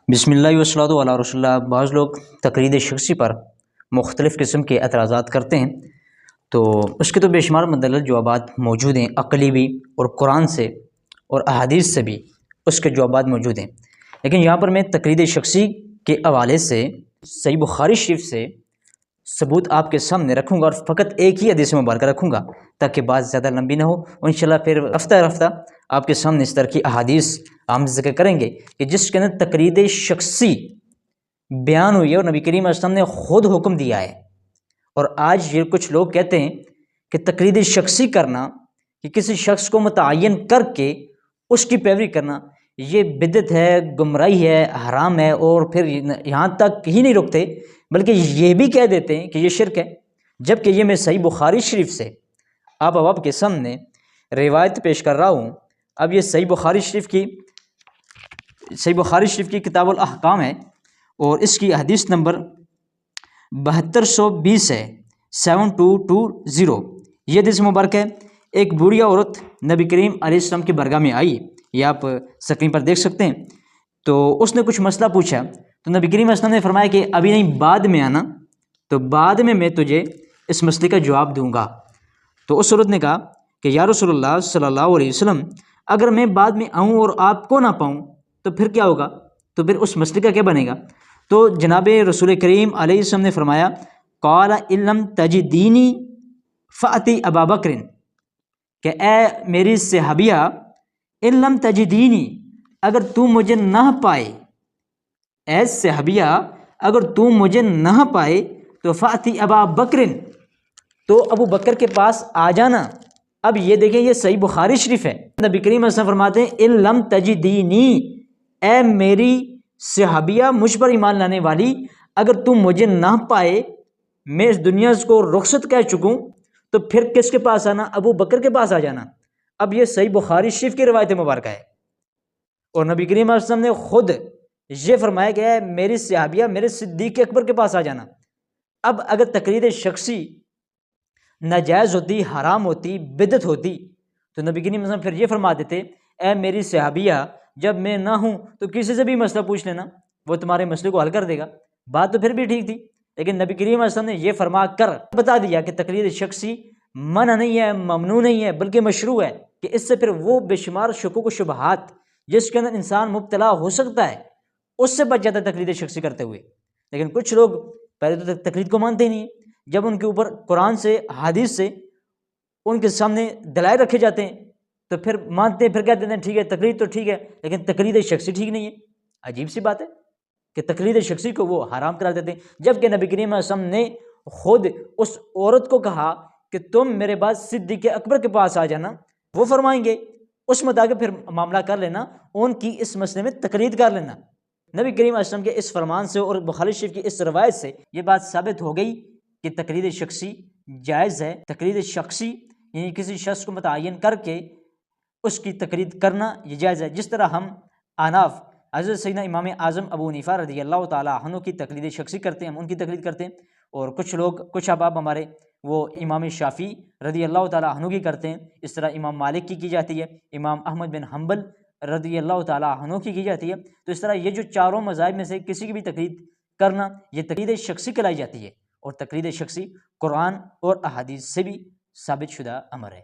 بسم اللہ والصلاۃ علی رسول اللہ۔ بعض لوگ تقلید شخصی پر مختلف قسم کے اعتراضات کرتے ہیں، تو اس کے تو بے شمار مدلل جوابات موجود ہیں، عقلی بھی اور قرآن سے اور احادیث سے بھی اس کے جوابات موجود ہیں۔ لیکن یہاں پر میں تقلید شخصی کے حوالے سے صحیح بخاری شریف سے ثبوت آپ کے سامنے رکھوں گا، اور فقط ایک ہی حدیث مبارکہ رکھوں گا تاکہ بات زیادہ لمبی نہ ہو، اور انشاءاللہ پھر رفتہ رفتہ آپ کے سامنے اس طرح کی احادیث ہم ذکر کریں گے کہ جس کے اندر تقلید شخصی بیان ہوئی ہے اور نبی کریم صلی اللہ علیہ وسلم نے خود حکم دیا ہے۔ اور آج یہ کچھ لوگ کہتے ہیں کہ تقلید شخصی کرنا، کہ کسی شخص کو متعین کر کے اس کی پیروی کرنا، یہ بدعت ہے، گمراہی ہے، حرام ہے، اور پھر یہاں تک ہی نہیں رکتے بلکہ یہ بھی کہہ دیتے ہیں کہ یہ شرک ہے، جبکہ یہ میں صحیح بخاری شریف سے آپ کے سامنے روایت پیش کر رہا ہوں۔ اب یہ صحیح بخاری شریف کی کتاب الاحکام ہے، اور اس کی حدیث نمبر 7220 ہے، 7220۔ یہ حدیث مبارک ہے، ایک بوڑھی عورت نبی کریم علیہ السلام کی بارگاہ میں آئی، یہ آپ سکرین پر دیکھ سکتے ہیں۔ تو اس نے کچھ مسئلہ پوچھا، تو نبی کریم علیہ السلام نے فرمایا کہ ابھی نہیں، بعد میں آنا، تو بعد میں تجھے اس مسئلے کا جواب دوں گا۔ تو اس عورت نے کہا کہ یا رسول اللہ صلی اللہ علیہ وسلم، اگر میں بعد میں آؤں اور آپ کو نہ پاؤں تو پھر کیا ہوگا؟ تو پھر اس مسئلے کا کیا بنے گا؟ تو جناب رسول کریم علیہ السلام نے فرمایا قال ان لم تجدینی فاتی ابا بکر، کہ اے میری صحابیہ، ان لم تجدینی، اگر تو مجھے نہ پائے، اے صحابیہ اگر تو مجھے نہ پائے تو فاتی ابا بکر، تو ابو بکر کے پاس آ جانا۔ اب یہ دیکھیں، یہ صحیح بخاری شریف ہے، نبی کریم صلی اللہ علیہ وسلم فرماتے ہیں ان لم تجدینی، اے میری صحابیہ، مجھ پر ایمان لانے والی، اگر تم مجھے نہ پائے، میں اس دنیا کو رخصت کہہ چکوں، تو پھر کس کے پاس آنا؟ ابو بکر کے پاس آ جانا۔ اب یہ صحیح بخاری شریف کی روایت مبارکہ ہے، اور نبی کریم علیہ السلام نے خود یہ فرمایا کہ اے میری صحابیہ، میرے صدیق اکبر کے پاس آ جانا۔ اب اگر تقلید شخصی ناجائز ہوتی، حرام ہوتی، بدعت ہوتی، تو نبی کریم علیہ السلام پھر یہ فرما دیتے اے میری صحابیہ، جب میں نہ ہوں تو کسی سے بھی مسئلہ پوچھ لینا، وہ تمہارے مسئلے کو حل کر دے گا۔ بات تو پھر بھی ٹھیک تھی، لیکن نبی کریم علیہ السلام نے یہ فرما کر بتا دیا کہ تقلید شخصی منع نہیں ہے، ممنوع نہیں ہے، بلکہ مشروع ہے، کہ اس سے پھر وہ بے شمار شکوک و شبہات جس کے اندر انسان مبتلا ہو سکتا ہے، اس سے بچ جاتا ہے تقلید شخصی کرتے ہوئے۔ لیکن کچھ لوگ پہلے تو تقلید کو مانتے ہی نہیں ہیں، جب ان کے اوپر قرآن سے، حدیث سے ان کے سامنے دلائل رکھے جاتے ہیں تو پھر مانتے ہیں، پھر کہتے ہیں ٹھیک ہے، تقلید تو ٹھیک ہے، لیکن تقلید شخصی ٹھیک نہیں ہے۔ عجیب سی بات ہے کہ تقلید شخصی کو وہ حرام قرار دیتے ہیں، جبکہ نبی کریم علیہ السلام نے خود اس عورت کو کہا کہ تم میرے بعد صدیق اکبر کے پاس آ جانا، وہ فرمائیں گے، اس مطابق پھر معاملہ کر لینا، ان کی اس مسئلے میں تقلید کر لینا۔ نبی کریم علیہ السلام کے اس فرمان سے اور بخاری شریف کی اس روایت سے یہ بات ثابت ہو گئی کہ تقلید شخصی جائز ہے۔ تقلید شخصی یعنی کسی شخص کو متعین کر کے اس کی تقلید کرنا یہ جائز ہے، جس طرح ہم احناف حضرت سیدنا امام اعظم ابو حنیفہ رضی اللہ تعالی عنہ کی تقلید شخصی کرتے ہیں، ہم ان کی تقلید کرتے ہیں، اور کچھ احباب ہمارے وہ امام شافعی رضی اللہ تعالی عنہ کی کرتے ہیں، اس طرح امام مالک کی جاتی ہے، امام احمد بن حنبل رضی اللہ تعالی عنہ کی جاتی ہے۔ تو اس طرح یہ جو چاروں مذاہب میں سے کسی کی بھی تقلید کرنا، یہ تقلید شخصی کہلائی جاتی ہے، اور تقلید شخصی قرآن اور احادیث سے بھی ثابت شدہ امر ہے۔